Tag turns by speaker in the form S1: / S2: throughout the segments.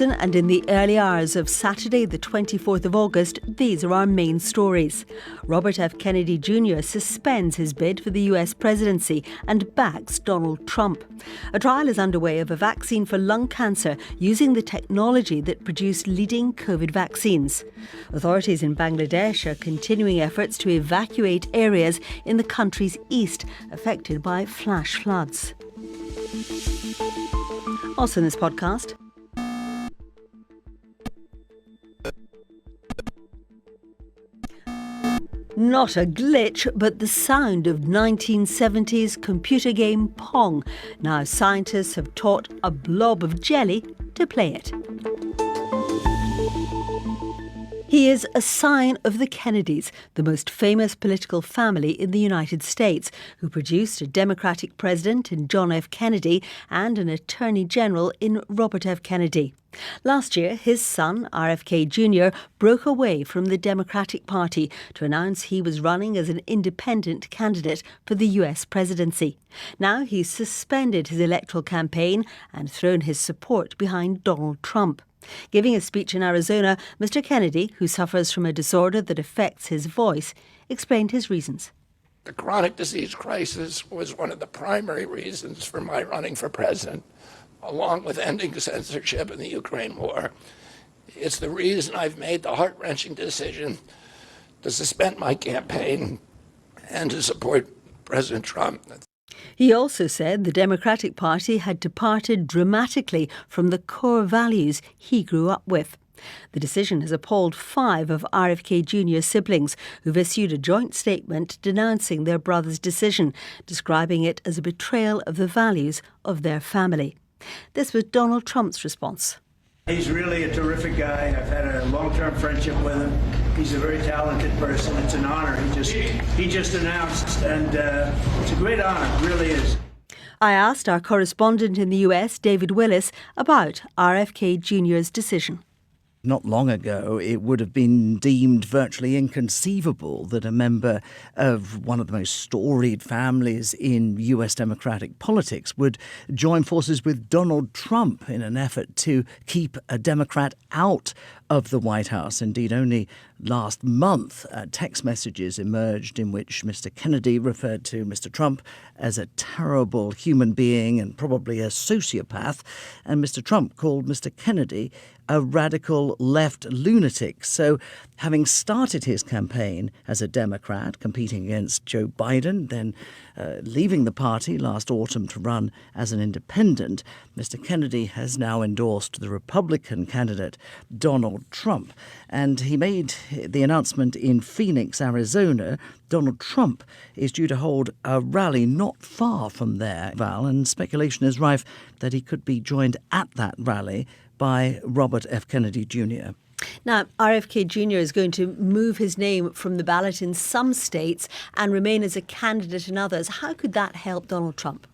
S1: Orson, and in the early hours of Saturday, the 24th of August, these are our main stories. Robert F. Kennedy Jr. suspends his bid for the US presidency and backs Donald Trump. A trial is underway of a vaccine for lung cancer using the technology that produced leading COVID vaccines. Authorities in Bangladesh are continuing efforts to evacuate areas in the country's east affected by flash floods. Also in this podcast, not a glitch, but the sound of 1970s computer game Pong. Now scientists have taught a blob of jelly to play it. He is a scion of the Kennedys, the most famous political family in the United States, who produced a Democratic president in John F. Kennedy and an Attorney General in Robert F. Kennedy. Last year, his son, RFK Jr., broke away from the Democratic Party to announce he was running as an independent candidate for the US presidency. Now he's suspended his electoral campaign and thrown his support behind Donald Trump. Giving a speech in Arizona, Mr. Kennedy, who suffers from a disorder that affects his voice, explained his reasons.
S2: The chronic disease crisis was one of the primary reasons for my running for president, along with ending censorship in the Ukraine war. It's the reason I've made the heart-wrenching decision to suspend my campaign and to support President Trump.
S1: He also said the Democratic Party had departed dramatically from the core values he grew up with. The decision has appalled 5 of RFK Jr.'s siblings, who've issued a joint statement denouncing their brother's decision, describing it as a betrayal of the values of their family. This was Donald Trump's response.
S3: He's really a terrific guy. I've had a long-term friendship with him. He's a very talented person. It's an honor. He just announced, and it's a great honor. It really is.
S1: I asked our correspondent in the US, David Willis, about RFK Jr.'s decision.
S4: Not long ago, it would have been deemed virtually inconceivable that a member of one of the most storied families in US Democratic politics would join forces with Donald Trump in an effort to keep a Democrat out of the White House. Indeed, only last month, text messages emerged in which Mr. Kennedy referred to Mr. Trump as a terrible human being and probably a sociopath, and Mr. Trump called Mr. Kennedy a radical left lunatic. So, having started his campaign as a Democrat, competing against Joe Biden, then leaving the party last autumn to run as an independent, Mr. Kennedy has now endorsed the Republican candidate, Donald Trump. And he made the announcement in Phoenix, Arizona. Donald Trump is due to hold a rally not far from there, Val, and speculation is rife that he could be joined at that rally by Robert F. Kennedy Jr.
S1: Now, RFK Jr. is going to move his name from the ballot in some states and remain as a candidate in others. How could that help Donald Trump?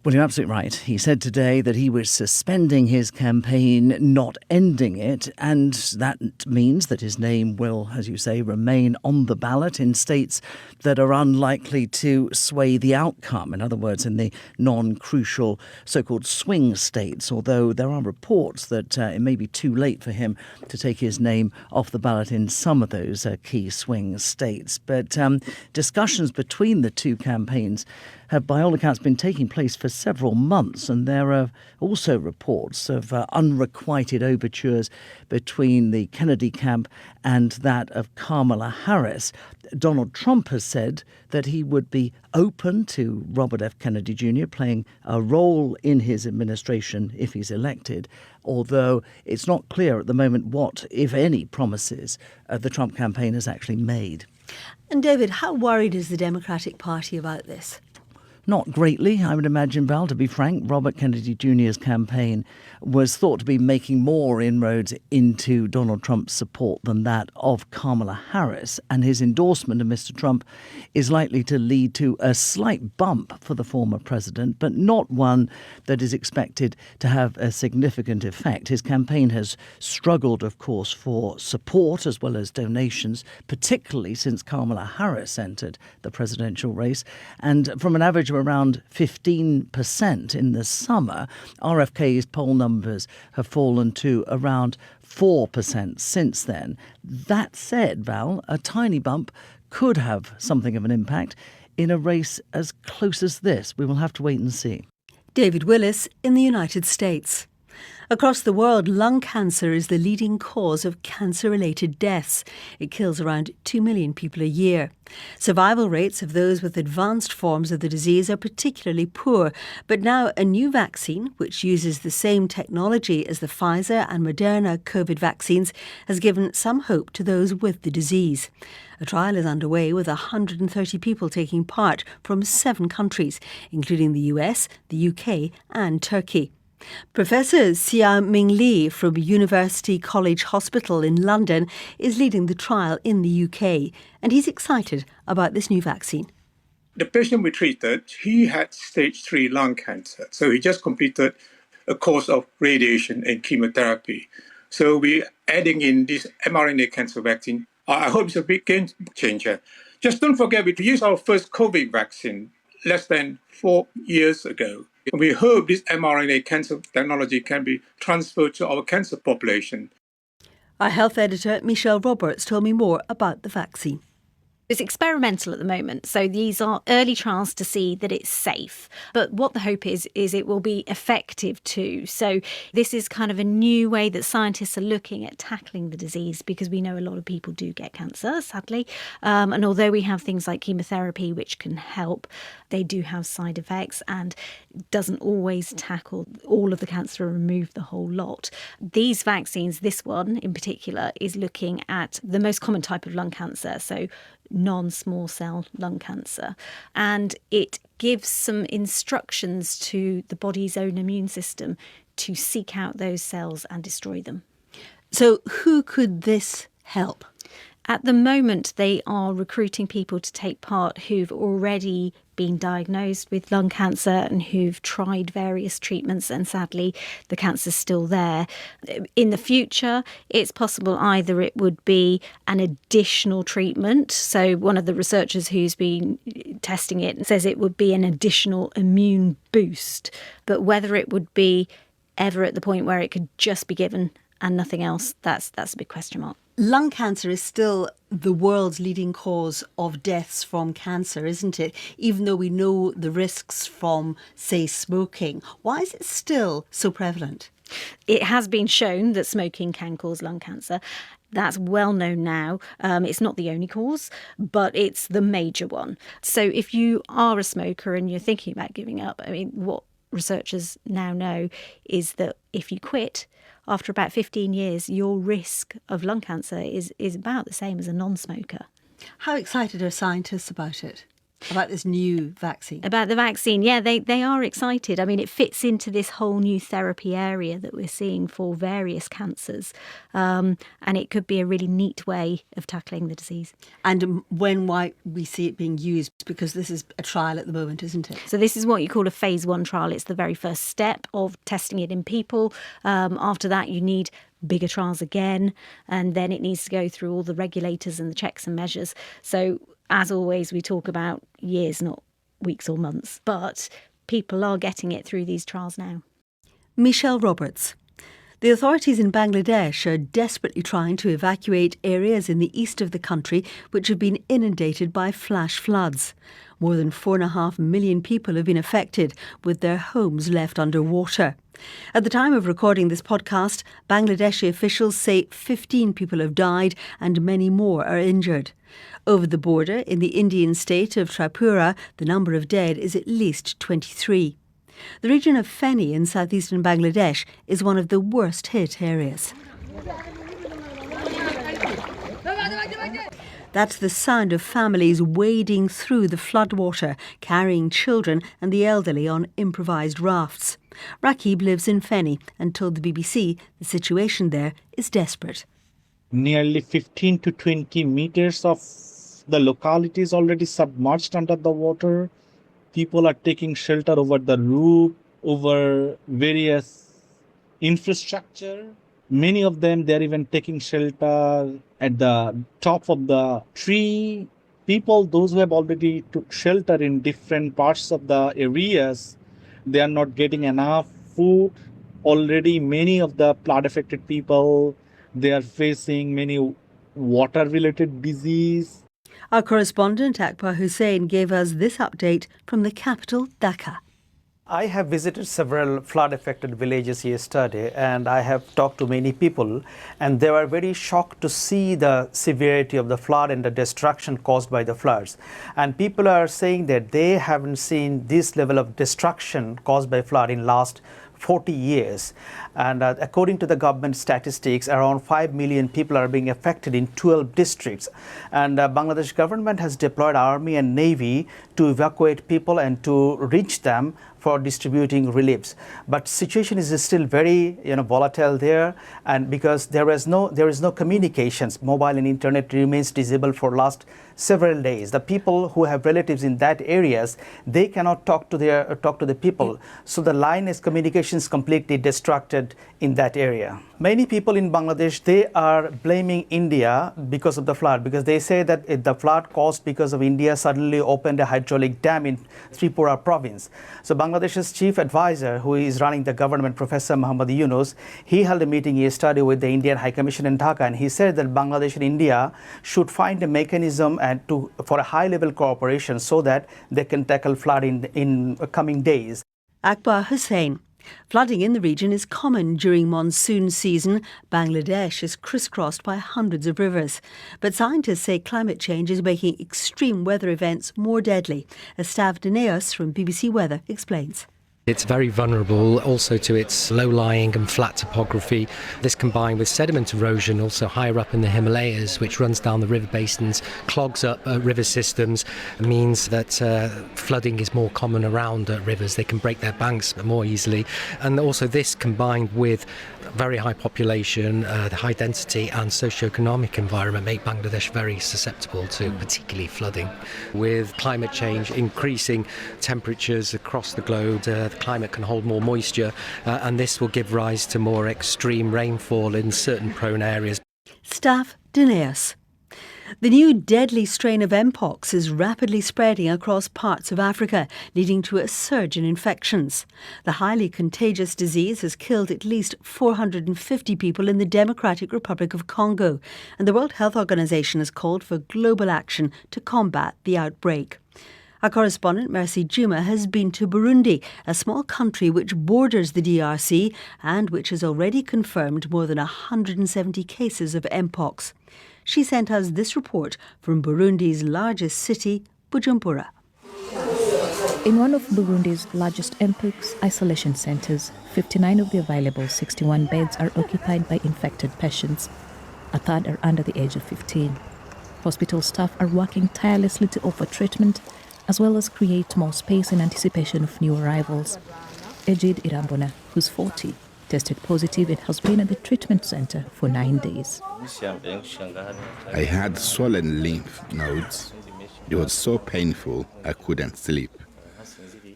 S4: Well, you're absolutely right. He said today that he was suspending his campaign, not ending it, and that means that his name will, as you say, remain on the ballot in states that are unlikely to sway the outcome. In other words, in the non-crucial so-called swing states, although there are reports that it may be too late for him to take his name off the ballot in some of those key swing states. But discussions between the two campaigns have, by all accounts, been taking place for several months, and there are also reports of unrequited overtures between the Kennedy camp and that of Kamala Harris. Donald Trump has said that he would be open to Robert F. Kennedy Jr. playing a role in his administration if he's elected, although it's not clear at the moment what, if any, promises the Trump campaign has actually made.
S1: And David, how worried is the Democratic Party about this?
S4: Not greatly, I would imagine, Val. To be frank, Robert Kennedy Jr.'s campaign was thought to be making more inroads into Donald Trump's support than that of Kamala Harris, and his endorsement of Mr. Trump is likely to lead to a slight bump for the former president, but not one that is expected to have a significant effect. His campaign has struggled, of course, for support as well as donations, particularly since Kamala Harris entered the presidential race, and from an average to around 15% in the summer. RFK's poll numbers have fallen to around 4% since then. That said, Val, a tiny bump could have something of an impact in a race as close as this. We will have to wait and see.
S1: David Willis in the United States. Across the world, lung cancer is the leading cause of cancer-related deaths. It kills around 2 million people a year. Survival rates of those with advanced forms of the disease are particularly poor, but now a new vaccine, which uses the same technology as the Pfizer and Moderna COVID vaccines, has given some hope to those with the disease. A trial is underway with 130 people taking part from 7 countries, including the US, the UK and Turkey. Professor Xia Ming Li from University College Hospital in London is leading the trial in the UK, and he's excited about this new vaccine.
S5: The patient we treated, he had stage 3 lung cancer. So he just completed a course of radiation and chemotherapy. So we're adding in this mRNA cancer vaccine. I hope it's a big game changer. Just don't forget, we used our first COVID vaccine less than 4 years ago. We hope this mRNA cancer technology can be transferred to our cancer population.
S1: Our health editor, Michelle Roberts, told me more about the vaccine.
S6: It's experimental at the moment, so these are early trials to see that it's safe. But what the hope is it will be effective too. So this is kind of a new way that scientists are looking at tackling the disease, because we know a lot of people do get cancer, sadly. And although we have things like chemotherapy which can help, they do have side effects and doesn't always tackle all of the cancer or remove the whole lot. These vaccines, this one in particular, is looking at the most common type of lung cancer, so non-small cell lung cancer. And it gives some instructions to the body's own immune system to seek out those cells and destroy them.
S1: So who could this help?
S6: At the moment, they are recruiting people to take part who've already been diagnosed with lung cancer and who've tried various treatments, and sadly the cancer's still there. In the future, it's possible either it would be an additional treatment. So one of the researchers who's been testing it says it would be an additional immune boost. But whether it would be ever at the point where it could just be given and nothing else, that's a big question mark.
S1: Lung cancer is still the world's leading cause of deaths from cancer, isn't it? Even though we know the risks from, say, smoking. Why is it still so prevalent?
S6: It has been shown that smoking can cause lung cancer. That's well known now. It's not the only cause, but it's the major one. So if you are a smoker and you're thinking about giving up, I mean, what researchers now know is that if you quit, after about 15 years, your risk of lung cancer is about the same as a non-smoker.
S1: How excited are scientists about it? About this new vaccine?
S6: About the vaccine, yeah, they are excited. I mean, it fits into this whole new therapy area that we're seeing for various cancers. And it could be a really neat way of tackling the disease.
S1: And when might we see it being used? Because this is a trial at the moment, isn't it?
S6: So this is what you call a phase 1 trial. It's the very first step of testing it in people. After that, you need bigger trials again, and then it needs to go through all the regulators and the checks and measures. So as always, we talk about years, not weeks or months, but people are getting it through these trials now.
S1: Michelle Roberts. The authorities in Bangladesh are desperately trying to evacuate areas in the east of the country which have been inundated by flash floods. More than 4.5 million people have been affected, with their homes left underwater. At the time of recording this podcast, Bangladeshi officials say 15 people have died and many more are injured. Over the border, in the Indian state of Tripura, the number of dead is at least 23. The region of Feni in southeastern Bangladesh is one of the worst hit areas. That's the sound of families wading through the floodwater, carrying children and the elderly on improvised rafts. Rakib lives in Feni and told the BBC the situation there is desperate.
S7: Nearly 15 to 20 meters of the locality is already submerged under the water. People are taking shelter over the roof, over various infrastructure. Many of them, they're even taking shelter at the top of the tree. people, those who have already took shelter in different parts of the areas, they are not getting enough food. Already many of the flood affected people, they are facing many water related disease.
S1: Our correspondent Akbar Hussain gave us this update from the capital, Dhaka.
S8: I have visited several flood-affected villages yesterday, and I have talked to many people, and they were very shocked to see the severity of the flood and the destruction caused by the floods. And people are saying that they haven't seen this level of destruction caused by flood in last 40 years. And according to the government statistics, around 5 million people are being affected in 12 districts. And Bangladesh government has deployed army and navy to evacuate people and to reach them for distributing reliefs. But situation is still very volatile there, and because there is no communications, mobile and internet remains disabled for last several days. The people who have relatives in that areas, they cannot talk to the people. So the line is communications completely distracted in that area. Many people in Bangladesh, they are blaming India because of the flood, because they say that the flood caused because of India suddenly opened a hydraulic dam in Tripura province. So Bangladesh's chief advisor, who is running the government, Professor Muhammad Yunus, he held a meeting yesterday with the Indian High Commission in Dhaka, and he said that Bangladesh and India should find a mechanism for a high-level cooperation so that they can tackle flood in coming days.
S1: Akbar Hussain. Flooding in the region is common during monsoon season. Bangladesh is crisscrossed by hundreds of rivers. But scientists say climate change is making extreme weather events more deadly. Astav Dineos from BBC Weather explains.
S9: It's very vulnerable also to its low-lying and flat topography. This combined with sediment erosion also higher up in the Himalayas, which runs down the river basins, clogs up river systems, means that flooding is more common around rivers. They can break their banks more easily. And also this combined with very high population, the high density and socioeconomic environment make Bangladesh very susceptible to particularly flooding. With climate change increasing temperatures across the globe, the climate can hold more moisture, and this will give rise to more extreme rainfall in certain prone areas.
S1: Staff Dineos. The new deadly strain of Mpox is rapidly spreading across parts of Africa, leading to a surge in infections. The highly contagious disease has killed at least 450 people in the Democratic Republic of Congo, and the World Health Organization has called for global action to combat the outbreak. Our correspondent Mercy Juma has been to Burundi, a small country which borders the DRC and which has already confirmed more than 170 cases of Mpox. She sent us this report from Burundi's largest city, Bujumbura.
S10: In one of Burundi's largest Mpox isolation centres, 59 of the available 61 beds are occupied by infected patients. A third are under the age of 15. Hospital staff are working tirelessly to offer treatment as well as create more space in anticipation of new arrivals. Ejid Irambona, who's 40, tested positive and has been at the treatment centre for 9 days.
S11: I had swollen lymph nodes. It was so painful I couldn't sleep.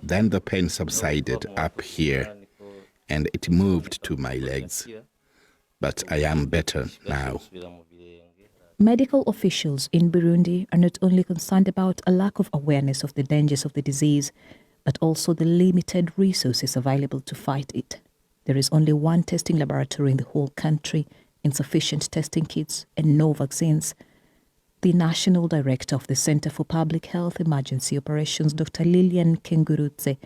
S11: Then the pain subsided up here and it moved to my legs. But I am better now.
S10: Medical officials in Burundi are not only concerned about a lack of awareness of the dangers of the disease, but also the limited resources available to fight it. There is only one testing laboratory in the whole country, insufficient testing kits, and no vaccines. The National Director of the Center for Public Health Emergency Operations, Dr. Lilian Kengurutse,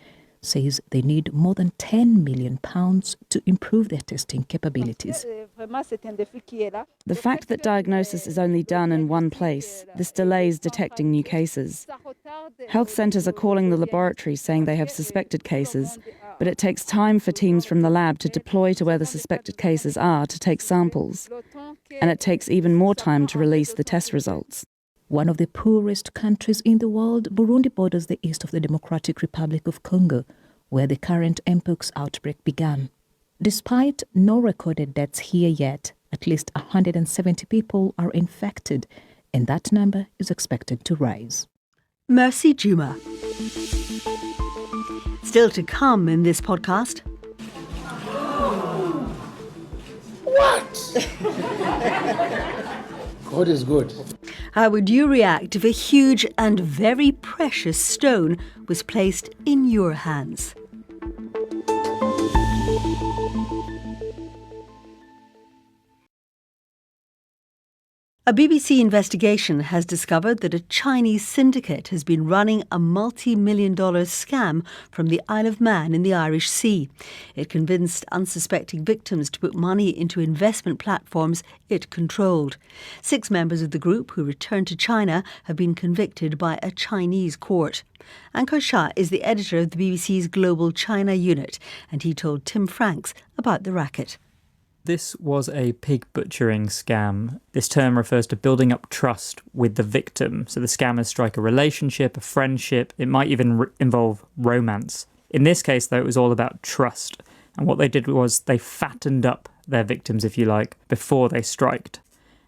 S10: says they need more than £10 million to improve their testing capabilities.
S12: The fact that diagnosis is only done in one place, this delays detecting new cases. Health centres are calling the laboratory saying they have suspected cases, but it takes time for teams from the lab to deploy to where the suspected cases are to take samples. And it takes even more time to release the test results.
S10: One of the poorest countries in the world, Burundi borders the east of the Democratic Republic of Congo, where the current Mpox outbreak began. Despite no recorded deaths here yet, at least 170 people are infected, and that number is expected to rise.
S1: Mercy Juma. Still to come in this podcast.
S2: What?
S13: God is good.
S1: How would you react if a huge and very precious stone was placed in your hands? A BBC investigation has discovered that a Chinese syndicate has been running a multi-million-dollar scam from the Isle of Man in the Irish Sea. It convinced unsuspecting victims to put money into investment platforms it controlled. 6 members of the group who returned to China have been convicted by a Chinese court. Ankur Shah is the editor of the BBC's Global China unit, and he told Tim Franks about the racket.
S14: This was a pig butchering scam. This term refers to building up trust with the victim. So the scammers strike a relationship, a friendship. It might even involve romance. In this case, though, it was all about trust. And what they did was they fattened up their victims, if you like, before they striked.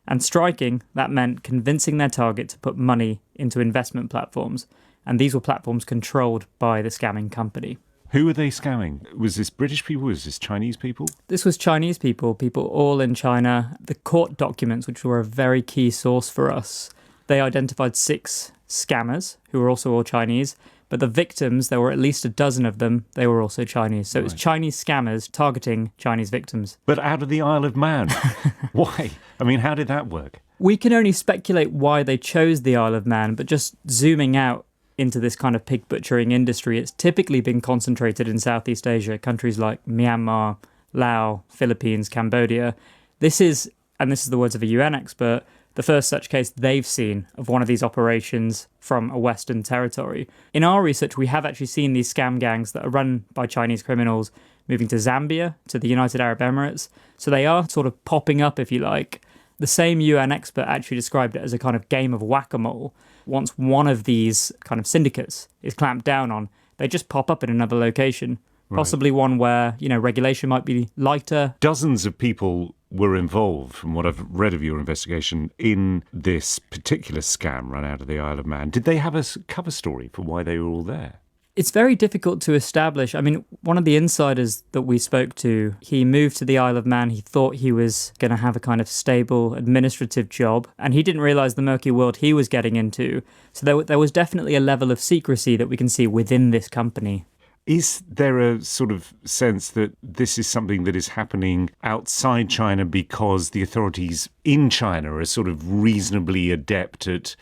S14: And striking, that meant convincing their target to put money into investment platforms. And these were platforms controlled by the scamming company.
S15: Who were they scamming? Was this British people? Was this Chinese people?
S14: This was Chinese people all in China. The court documents, which were a very key source for us, they identified 6 scammers who were also all Chinese. But the victims, there were at least a dozen of them, they were also Chinese. So it was Chinese scammers targeting Chinese victims.
S15: But out of the Isle of Man. Why? I mean, how did that work?
S14: We can only speculate why they chose the Isle of Man, but just zooming out into this kind of pig butchering industry, it's typically been concentrated in Southeast Asia, countries like Myanmar, Laos, Philippines, Cambodia. This is, and this is the words of a UN expert, the first such case they've seen of one of these operations from a Western territory. In our research, we have actually seen these scam gangs that are run by Chinese criminals moving to Zambia, to the United Arab Emirates. So they are sort of popping up, if you like. The same UN expert actually described it as a kind of game of whack-a-mole. Once one of these kind of syndicates is clamped down on, they just pop up in another location, possibly one where, regulation might be lighter.
S15: Dozens of people were involved, from what I've read of your investigation, in this particular scam run out of the Isle of Man. Did they have a cover story for why they were all there?
S14: It's very difficult to establish. I mean, one of the insiders that we spoke to, he moved to the Isle of Man. He thought he was going to have a kind of stable administrative job, and he didn't realise the murky world he was getting into. So there was definitely a level of secrecy that we can see within this company.
S15: Is there a sort of sense that this is something that is happening outside China because the authorities in China are sort of reasonably adept at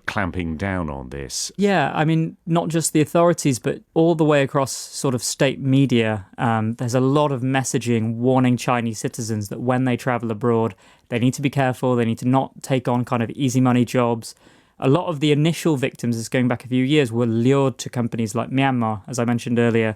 S15: clamping down on this?
S14: Yeah, I mean, not just the authorities, but all the way across sort of state media. There's a lot of messaging warning Chinese citizens that when they travel abroad, they need to be careful, they need to not take on kind of easy money jobs. A lot of the initial victims, this going back a few years, were lured to companies like Myanmar, as I mentioned earlier.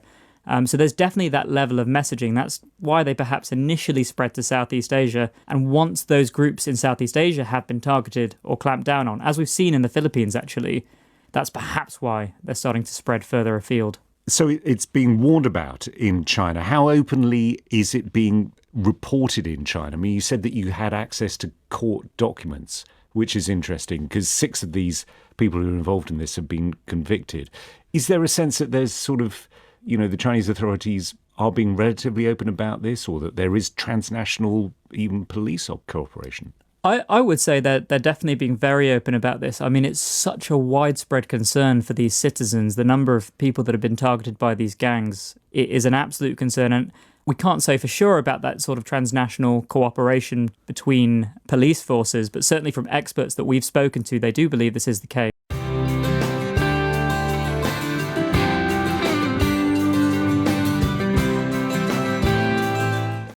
S14: So there's definitely that level of messaging. That's why they perhaps initially spread to Southeast Asia. And once those groups in Southeast Asia have been targeted or clamped down on, as we've seen in the Philippines, actually, that's perhaps why they're starting to spread further afield.
S15: So it's being warned about in China. How openly is it being reported in China? I mean, you said that you had access to court documents, which is interesting because 6 of these people who are involved in this have been convicted. Is there a sense that there's sort of, the Chinese authorities are being relatively open about this, or that there is transnational, even police cooperation?
S14: I would say that they're definitely being very open about this. I mean, it's such a widespread concern for these citizens. The number of people that have been targeted by these gangs, it is an absolute concern. And we can't say for sure about that sort of transnational cooperation between police forces, but certainly from experts that we've spoken to, they do believe this is the case.